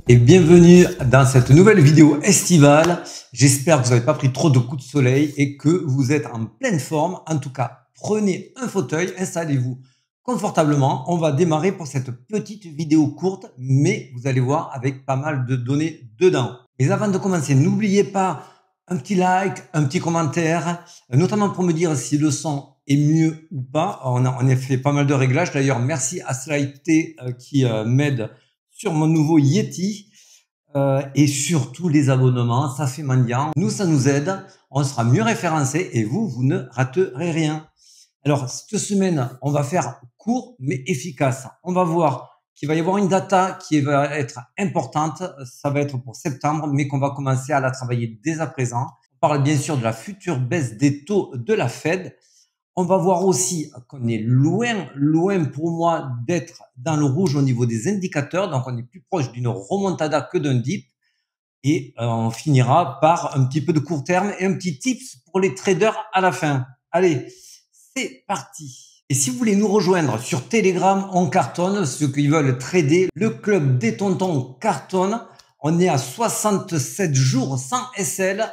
Et bienvenue dans cette nouvelle vidéo estivale. J'espère que vous n'avez pas pris trop de coups de soleil et que vous êtes en pleine forme. En tout cas, prenez un fauteuil, installez-vous confortablement. On va démarrer pour cette petite vidéo courte, mais vous allez voir avec pas mal de données dedans. Mais avant de commencer, n'oubliez pas un petit like, un petit commentaire, notamment pour me dire si le son est mieux ou pas. On a fait pas mal de réglages. D'ailleurs, merci à Slight qui m'aide sur mon nouveau Yeti et surtout les abonnements, ça fait mendiant. Nous, ça nous aide, on sera mieux référencé et vous, vous ne raterez rien. Alors, cette semaine, on va faire court mais efficace. On va voir qu'il va y avoir une data qui va être importante. Ça va être pour septembre, mais qu'on va commencer à la travailler dès à présent. On parle bien sûr de la future baisse des taux de la Fed. On va voir aussi qu'on est loin pour moi d'être dans le rouge au niveau des indicateurs. Donc, on est plus proche d'une remontada que d'un dip. Et on finira par un petit peu de court terme et un petit tips pour les traders à la fin. Allez, c'est parti. Et si vous voulez nous rejoindre sur Telegram, on cartonne. Ceux qui veulent trader, le club des tontons cartonne. On est à 67 jours sans SL.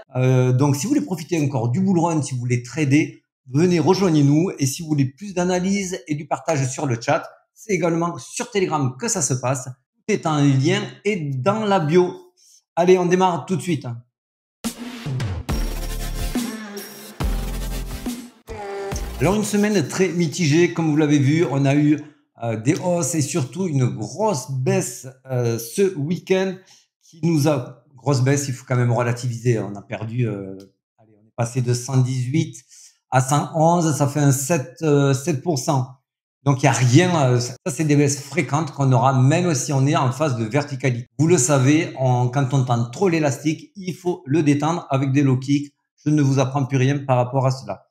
Donc, si vous voulez profiter encore du bull run, si vous voulez trader, venez, rejoignez-nous. Et si vous voulez plus d'analyse et du partage sur le chat, c'est également sur Telegram que ça se passe. Tout est en lien et dans la bio. Allez, on démarre tout de suite. Alors, une semaine très mitigée, comme vous l'avez vu. On a eu des hausses et surtout une grosse baisse ce week-end qui nous a... Grosse baisse, il faut quand même relativiser. On a perdu... allez, on est passé de 118 à 111, ça fait un 7%. Donc, il n'y a rien. Ça, c'est des baisses fréquentes qu'on aura même si on est en phase de verticalité. Vous le savez, quand on tend trop l'élastique, il faut le détendre avec des low kicks. Je ne vous apprends plus rien par rapport à cela.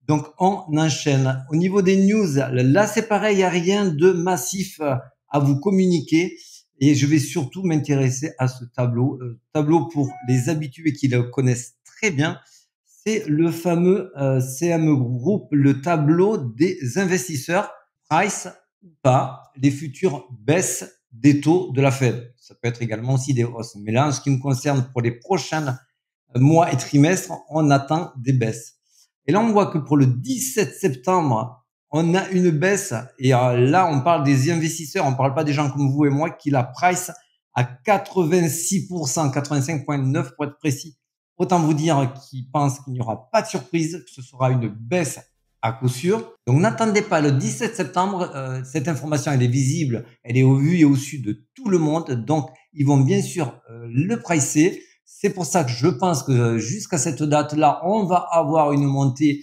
Donc, on enchaîne. Au niveau des news, là, c'est pareil, il n'y a rien de massif à vous communiquer. Et je vais surtout m'intéresser à ce tableau. Tableau pour les habitués qui le connaissent très bien. C'est le fameux CME Group, le tableau des investisseurs, price ou pas, les futures baisses des taux de la Fed. Ça peut être également aussi des hausses. Mais là, en ce qui me concerne, pour les prochains mois et trimestres, on attend des baisses. Et là, on voit que pour le 17 septembre, on a une baisse. Et là, on parle des investisseurs, on ne parle pas des gens comme vous et moi qui la price à 86%, 85,9% pour être précis. Autant vous dire qu'ils pensent qu'il n'y aura pas de surprise, que ce sera une baisse à coup sûr. Donc, n'attendez pas le 17 septembre. Cette information, elle est visible, elle est au vu et au su de tout le monde. Donc, ils vont bien sûr le pricer. C'est pour ça que je pense que jusqu'à cette date-là, on va avoir une montée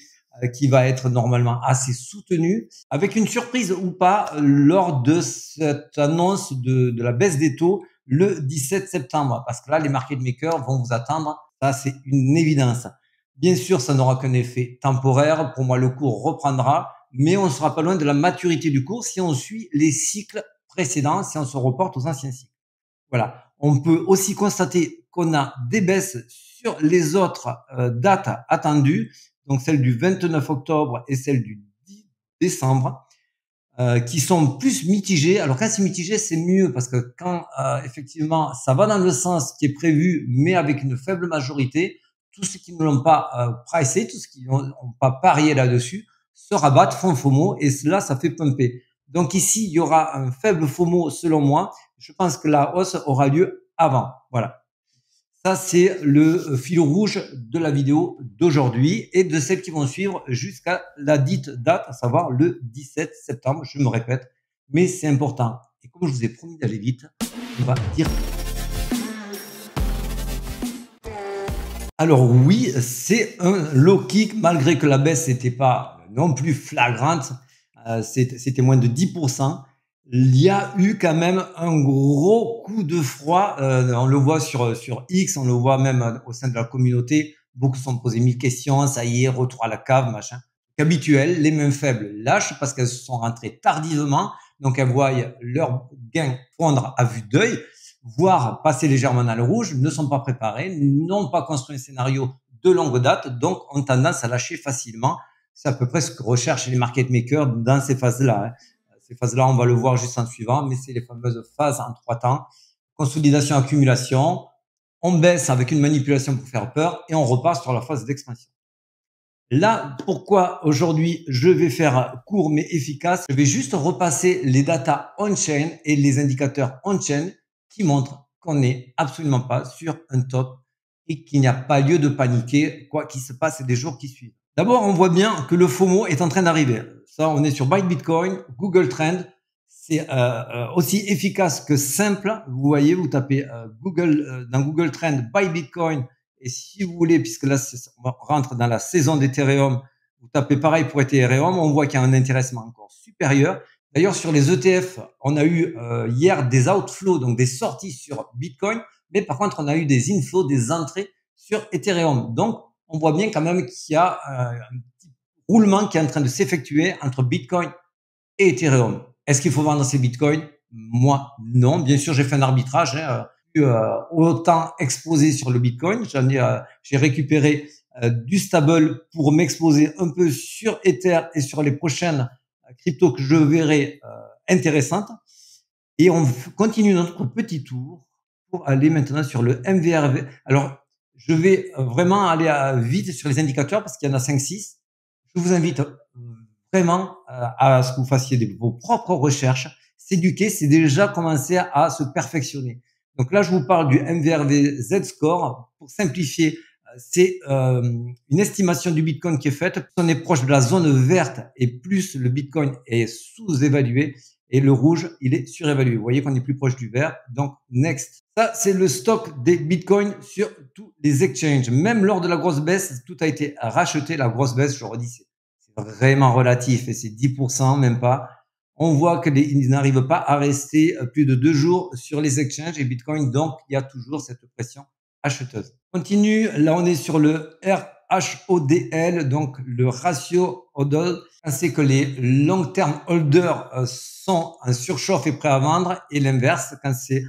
qui va être normalement assez soutenue, avec une surprise ou pas lors de cette annonce de la baisse des taux le 17 septembre. Parce que là, les market makers vont vous attendre. Ça, c'est une évidence. Bien sûr, ça n'aura qu'un effet temporaire. Pour moi, le cours reprendra, mais on ne sera pas loin de la maturité du cours si on suit les cycles précédents, si on se reporte aux anciens cycles. Voilà. On peut aussi constater qu'on a des baisses sur les autres dates attendues, donc celle du 29 octobre et celle du 10 décembre, qui sont plus mitigées. Alors quand c'est mitigé, c'est mieux parce que quand effectivement ça va dans le sens qui est prévu, mais avec une faible majorité, tous ceux qui ne l'ont pas pricé, tous ceux qui n'ont pas parié là-dessus, se rabattent, font FOMO et cela, ça fait pumper. Donc ici, il y aura un faible FOMO selon moi. Je pense que la hausse aura lieu avant. Voilà. Ça, c'est le fil rouge de la vidéo d'aujourd'hui et de celles qui vont suivre jusqu'à la dite date, à savoir le 17 septembre. Je me répète, mais c'est important. Et comme je vous ai promis d'aller vite, on va dire... Alors oui, c'est un low kick, malgré que la baisse n'était pas non plus flagrante, c'était moins de 10%. Il y a eu quand même un gros coup de froid. On le voit sur X, on le voit même au sein de la communauté. Beaucoup se sont posés 1000 questions, ça y est, retour à la cave, machin. Habituel, les mains faibles lâchent parce qu'elles se sont rentrées tardivement, donc elles voient leur gain fondre à vue d'œil, voire passer légèrement dans le rouge, ne sont pas préparés, n'ont pas construit un scénario de longue date, donc ont tendance à lâcher facilement. C'est à peu près ce que recherchent les market makers dans ces phases-là. Ces phases-là, on va le voir juste en suivant, mais c'est les fameuses phases en 3 temps consolidation, accumulation, on baisse avec une manipulation pour faire peur et on repart sur la phase d'expansion. Là, pourquoi aujourd'hui je vais faire court mais efficace, je vais juste repasser les datas on-chain et les indicateurs on-chain qui montrent qu'on n'est absolument pas sur un top et qu'il n'y a pas lieu de paniquer quoi qu'il se passe des jours qui suivent. D'abord, on voit bien que le FOMO est en train d'arriver. Ça, on est sur Byte Bitcoin, Google Trend. C'est aussi efficace que simple. Vous voyez, vous tapez dans Google Trend Byte Bitcoin. Et si vous voulez, puisque là, on rentre dans la saison d'Ethereum, vous tapez pareil pour Ethereum, on voit qu'il y a un intéressement encore supérieur. D'ailleurs, sur les ETF, on a eu hier des outflows, donc des sorties sur Bitcoin, mais par contre, on a eu des inflows, des entrées sur Ethereum. Donc, on voit bien quand même qu'il y a un petit roulement qui est en train de s'effectuer entre Bitcoin et Ethereum. Est-ce qu'il faut vendre ces Bitcoins? Moi, non. Bien sûr, j'ai fait un arbitrage. Autant exposé sur le Bitcoin. J'ai récupéré du stable pour m'exposer un peu sur Ether et sur les prochaines cryptos que je verrai intéressantes. Et on continue notre petit tour pour aller maintenant sur le MVRV. Alors, je vais vraiment aller vite sur les indicateurs parce qu'il y en a 5-6. Je vous invite vraiment à ce que vous fassiez vos propres recherches. S'éduquer, c'est déjà commencer à se perfectionner. Donc là, je vous parle du MVRV Z-Score. Pour simplifier, c'est une estimation du Bitcoin qui est faite. Plus on est proche de la zone verte et plus le Bitcoin est sous-évalué. Et le rouge, il est surévalué. Vous voyez qu'on est plus proche du vert. Donc, next. Ça, c'est le stock des Bitcoins sur tous les exchanges. Même lors de la grosse baisse, tout a été racheté. La grosse baisse, je redis, c'est vraiment relatif et c'est 10%, même pas. On voit qu'ils n'arrivent pas à rester plus de 2 jours sur les exchanges et Bitcoin. Donc, il y a toujours cette pression acheteuse. Continue. Là, on est sur le RHODL, donc le ratio hodl. C'est que les long-term holders sont en surchauffe et prêts à vendre et l'inverse quand c'est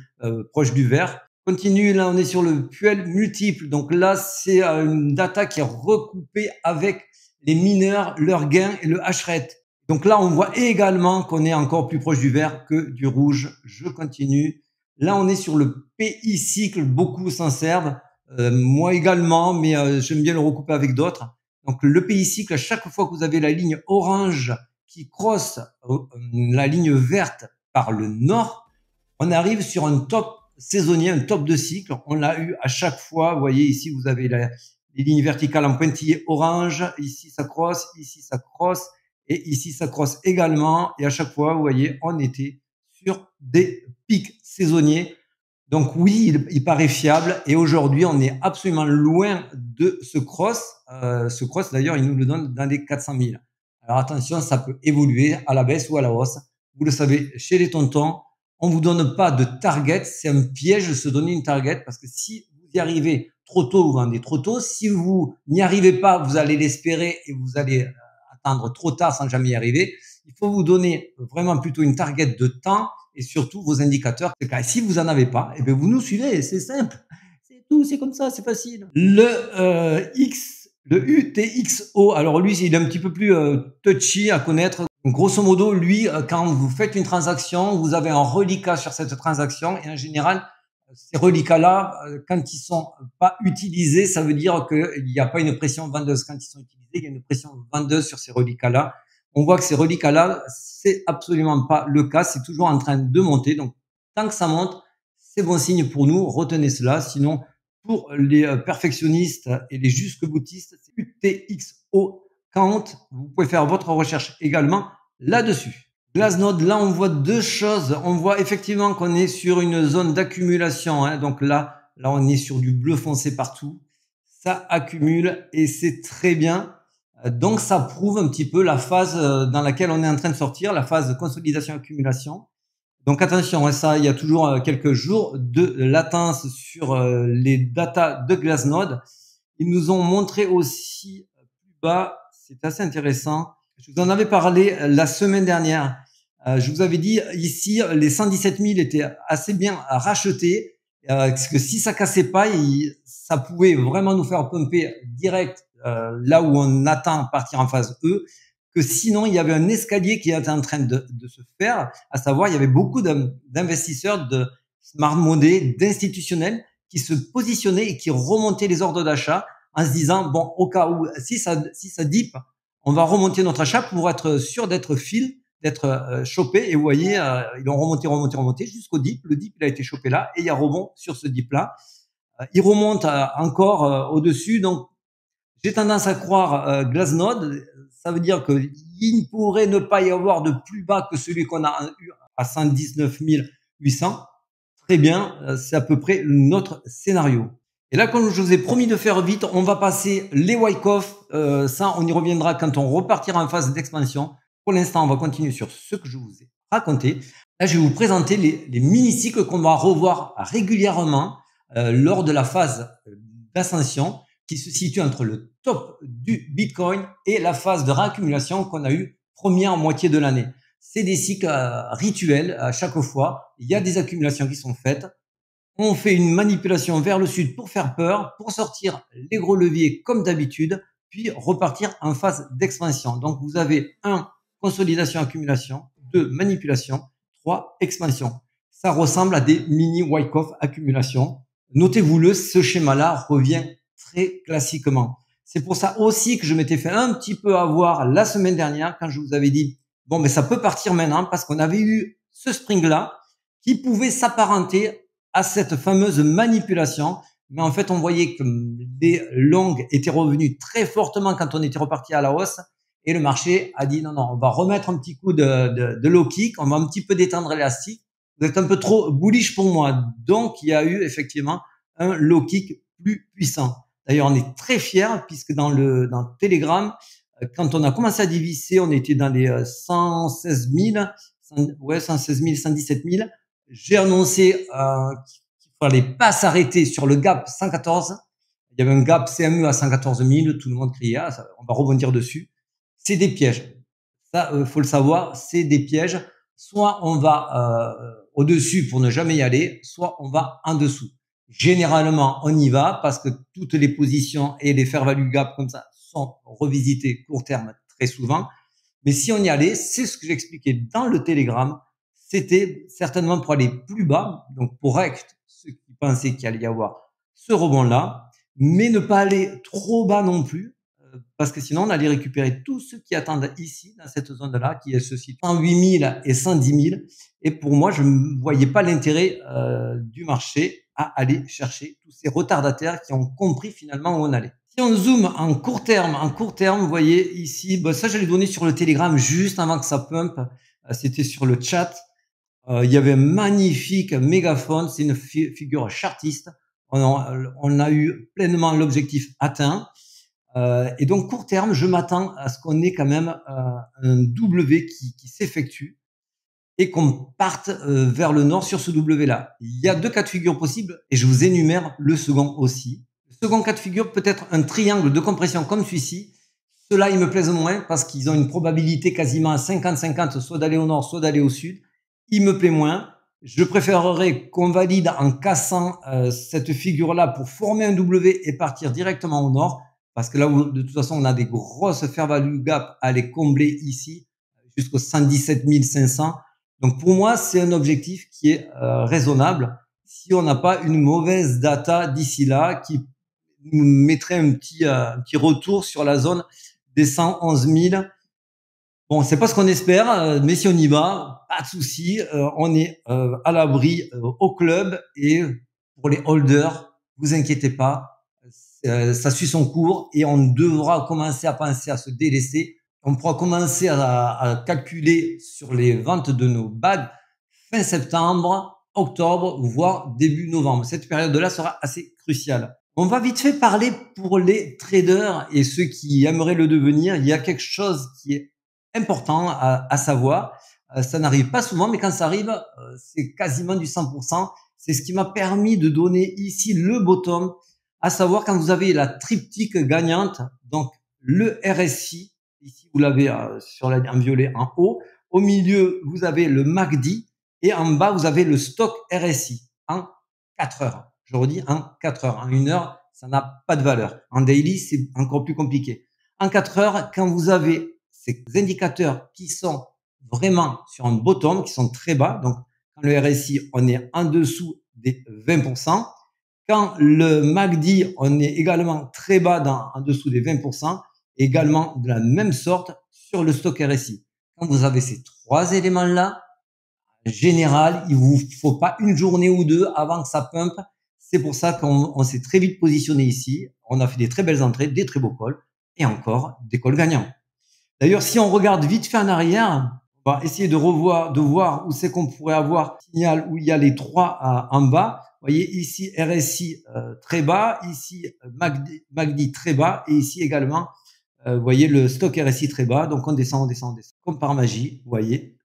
proche du vert. Continue. Là, on est sur le PUL multiple. Donc là, c'est une data qui est recoupée avec les mineurs, leurs gains et le hash rate. Donc là, on voit également qu'on est encore plus proche du vert que du rouge. Je continue. Là, on est sur le PI cycle. Beaucoup s'en servent. Moi également, mais j'aime bien le recouper avec d'autres. Donc le PI cycle, à chaque fois que vous avez la ligne orange qui crosse la ligne verte par le nord, on arrive sur un top saisonnier, un top de cycle. On l'a eu à chaque fois. Vous voyez ici, vous avez les lignes verticales en pointillé orange. Ici, ça crosse. Ici, ça crosse. Et ici, ça crosse également. Et à chaque fois, vous voyez, on était sur des pics saisonniers. Donc oui, il paraît fiable. Et aujourd'hui, on est absolument loin de ce cross. Ce cross, d'ailleurs, il nous le donne dans les 400 000. Alors attention, ça peut évoluer à la baisse ou à la hausse. Vous le savez, chez les tontons, on vous donne pas de target. C'est un piège de se donner une target parce que si vous y arrivez trop tôt, vous vendez trop tôt. Si vous n'y arrivez pas, vous allez l'espérer et vous allez attendre trop tard sans jamais y arriver. Il faut vous donner vraiment plutôt une target de temps et surtout vos indicateurs. Si vous en avez pas, eh bien vous nous suivez, c'est simple. C'est tout, c'est comme ça, c'est facile. Le UTXO, alors lui, il est un petit peu plus touchy à connaître. Grosso modo, lui, quand vous faites une transaction, vous avez un reliquat sur cette transaction et en général, ces reliquats-là, quand ils sont pas utilisés, ça veut dire qu'il n'y a pas une pression vendeuse. Quand ils sont utilisés, il y a une pression vendeuse sur ces reliquats-là. On voit que ces reliquats-là, c'est absolument pas le cas. C'est toujours en train de monter. Donc, tant que ça monte, c'est bon signe pour nous. Retenez cela. Sinon, pour les perfectionnistes et les jusque-boutistes, c'est UTXO Count. Vous pouvez faire votre recherche également là-dessus. Glassnode, là, on voit deux choses. On voit effectivement qu'on est sur une zone d'accumulation. Hein. Donc là, on est sur du bleu foncé partout. Ça accumule et c'est très bien. Donc, ça prouve un petit peu la phase dans laquelle on est en train de sortir, la phase de consolidation-accumulation. Donc, attention, ça, il y a toujours quelques jours de latence sur les datas de Glassnode. Ils nous ont montré aussi plus bas, c'est assez intéressant. Je vous en avais parlé la semaine dernière. Je vous avais dit ici, les 117 000 étaient assez bien rachetés. Parce que si ça cassait pas, ça pouvait vraiment nous faire pumper direct là où on attend partir en phase E. Que sinon, il y avait un escalier qui était en train de se faire. À savoir, il y avait beaucoup d'investisseurs, de smart money, d'institutionnels qui se positionnaient et qui remontaient les ordres d'achat en se disant, bon, au cas où, si ça dip, on va remonter notre achat pour être sûr d'être chopé. Et vous voyez, ils ont remonté jusqu'au dip. Le dip, il a été chopé là et il y a rebond sur ce dip-là. Il remonte encore au-dessus. Donc, j'ai tendance à croire Glassnode. Ça veut dire qu'il ne pourrait ne pas y avoir de plus bas que celui qu'on a eu à 119 800. Très bien, c'est à peu près notre scénario. Et là, comme je vous ai promis de faire vite, on va passer les Wyckoff. Ça, on y reviendra quand on repartira en phase d'expansion. Pour l'instant, on va continuer sur ce que je vous ai raconté. Là, je vais vous présenter les mini-cycles qu'on va revoir régulièrement lors de la phase d'ascension qui se situe entre le top du Bitcoin et la phase de réaccumulation qu'on a eu première moitié de l'année. C'est des cycles rituels à chaque fois. Il y a des accumulations qui sont faites. On fait une manipulation vers le sud pour faire peur, pour sortir les gros leviers comme d'habitude, puis repartir en phase d'expansion. Donc, vous avez 1, consolidation, accumulation, 2, manipulation, 3, expansion. Ça ressemble à des mini Wyckoff accumulation. Notez-vous-le, ce schéma-là revient très classiquement. C'est pour ça aussi que je m'étais fait un petit peu avoir la semaine dernière quand je vous avais dit, bon, mais ça peut partir maintenant parce qu'on avait eu ce spring-là qui pouvait s'apparenter à cette fameuse manipulation. Mais en fait, on voyait que les longues étaient revenues très fortement quand on était reparti à la hausse. Et le marché a dit, non, on va remettre un petit coup de low kick, on va un petit peu détendre l'élastique. Vous êtes un peu trop bullish pour moi. Donc, il y a eu effectivement un low kick plus puissant. D'ailleurs, on est très fiers puisque dans Telegram, quand on a commencé à diviser, on était dans les 116 000, 116 000, 117 000. J'ai annoncé qu'il fallait pas s'arrêter sur le gap 114. Il y avait un gap CME à 114 000. Tout le monde criait, on va rebondir dessus. C'est des pièges. Ça, faut le savoir, c'est des pièges. Soit on va au-dessus pour ne jamais y aller, soit on va en dessous. Généralement, on y va parce que toutes les positions et les fair value gap comme ça sont revisitées court terme très souvent. Mais si on y allait, c'est ce que j'expliquais dans le Telegram, c'était certainement pour aller plus bas, donc pour rect ceux qui pensaient qu'il allait y avoir ce rebond-là, mais ne pas aller trop bas non plus, parce que sinon on allait récupérer tous ceux qui attendent ici, dans cette zone-là, qui se situe 108 000 et 110 000. Et pour moi, je ne voyais pas l'intérêt du marché à aller chercher tous ces retardataires qui ont compris finalement où on allait. Si on zoome en court terme, vous voyez ici, ça je l'ai donné sur le Telegram juste avant que ça pump. C'était sur le chat. Il y avait un magnifique mégaphone, c'est une figure chartiste. On a eu pleinement l'objectif atteint. Et donc court terme, je m'attends à ce qu'on ait quand même un W qui s'effectue et qu'on parte vers le nord sur ce W-là. Il y a 2 cas de figure possibles et je vous énumère le second aussi. Le second cas de figure peut être un triangle de compression comme celui-ci. Ceux-là, ils me plaisent moins parce qu'ils ont une probabilité quasiment à 50-50, soit d'aller au nord, soit d'aller au sud. Il me plaît moins. Je préférerais qu'on valide en cassant cette figure-là pour former un W et partir directement au nord. Parce que là, de toute façon, on a des grosses fair value gap à les combler ici, jusqu'aux 117 500. Donc, pour moi, c'est un objectif qui est raisonnable si on n'a pas une mauvaise data d'ici là qui nous mettrait un petit retour sur la zone des 111 000. Bon, c'est pas ce qu'on espère, mais si on y va, pas de souci, on est à l'abri au club et pour les holders, vous inquiétez pas, ça suit son cours et on devra commencer à penser à se délaisser. On pourra commencer à calculer sur les ventes de nos bags fin septembre, octobre, voire début novembre. Cette période-là sera assez cruciale. On va vite fait parler pour les traders et ceux qui aimeraient le devenir. Il y a quelque chose qui est important à savoir. Ça n'arrive pas souvent, mais quand ça arrive, c'est quasiment du 100%. C'est ce qui m'a permis de donner ici le bottom, à savoir quand vous avez la triptyque gagnante, donc le RSI, ici vous l'avez sur en violet en haut, au milieu vous avez le MACD et en bas vous avez le stock RSI en 4 heures. Je redis en 4 heures. En 1 heure, ça n'a pas de valeur. En daily, c'est encore plus compliqué. En 4 heures, quand vous avez ces indicateurs qui sont vraiment sur un bottom, qui sont très bas, donc Quand le RSI, on est en dessous des 20%. Quand le MACD, on est également très bas en dessous des 20%, également de la même sorte sur le stock RSI. Quand vous avez ces trois éléments-là, en général, il vous faut pas une journée ou deux avant que ça pumpe. C'est pour ça qu'on s'est très vite positionné ici. On a fait des très belles entrées, des très beaux calls et encore des calls gagnants. D'ailleurs, si on regarde vite fait en arrière, on va essayer de voir où c'est qu'on pourrait avoir un signal où il y a les trois en bas. Vous voyez ici RSI très bas, ici MACD très bas et ici également, vous voyez le stock RSI très bas. Donc on descend, on descend, on descend. Comme par magie, vous voyez,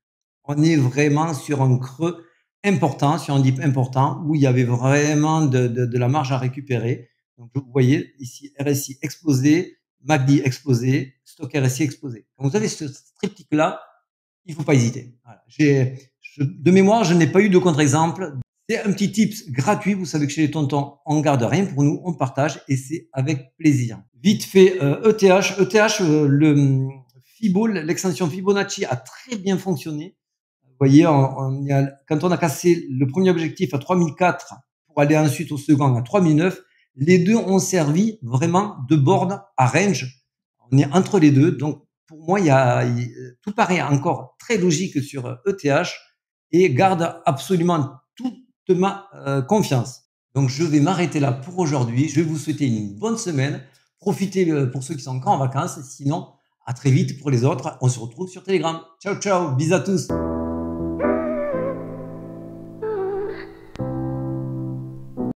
on est vraiment sur un creux important, sur un dip important où il y avait vraiment de la marge à récupérer. Donc vous voyez ici RSI explosé, MACD explosé, stock RSI explosé. Quand vous avez ce triptyque-là, il ne faut pas hésiter. Voilà. De mémoire, je n'ai pas eu de contre-exemple. C'est un petit tips gratuit. Vous savez que chez les tontons, on ne garde rien pour nous, on partage et c'est avec plaisir. Vite fait, ETH. ETH, l'extension Fibonacci a très bien fonctionné. Vous voyez, quand on a cassé le premier objectif à 3004 pour aller ensuite au second à 3009, les deux ont servi vraiment de board à range. On est entre les deux. Donc, pour moi, tout paraît encore très logique sur ETH et garde absolument toute ma confiance. Donc, je vais m'arrêter là pour aujourd'hui. Je vais vous souhaiter une bonne semaine. Profitez pour ceux qui sont encore en vacances. Sinon, à très vite pour les autres. On se retrouve sur Telegram. Ciao, ciao. Bisous à tous.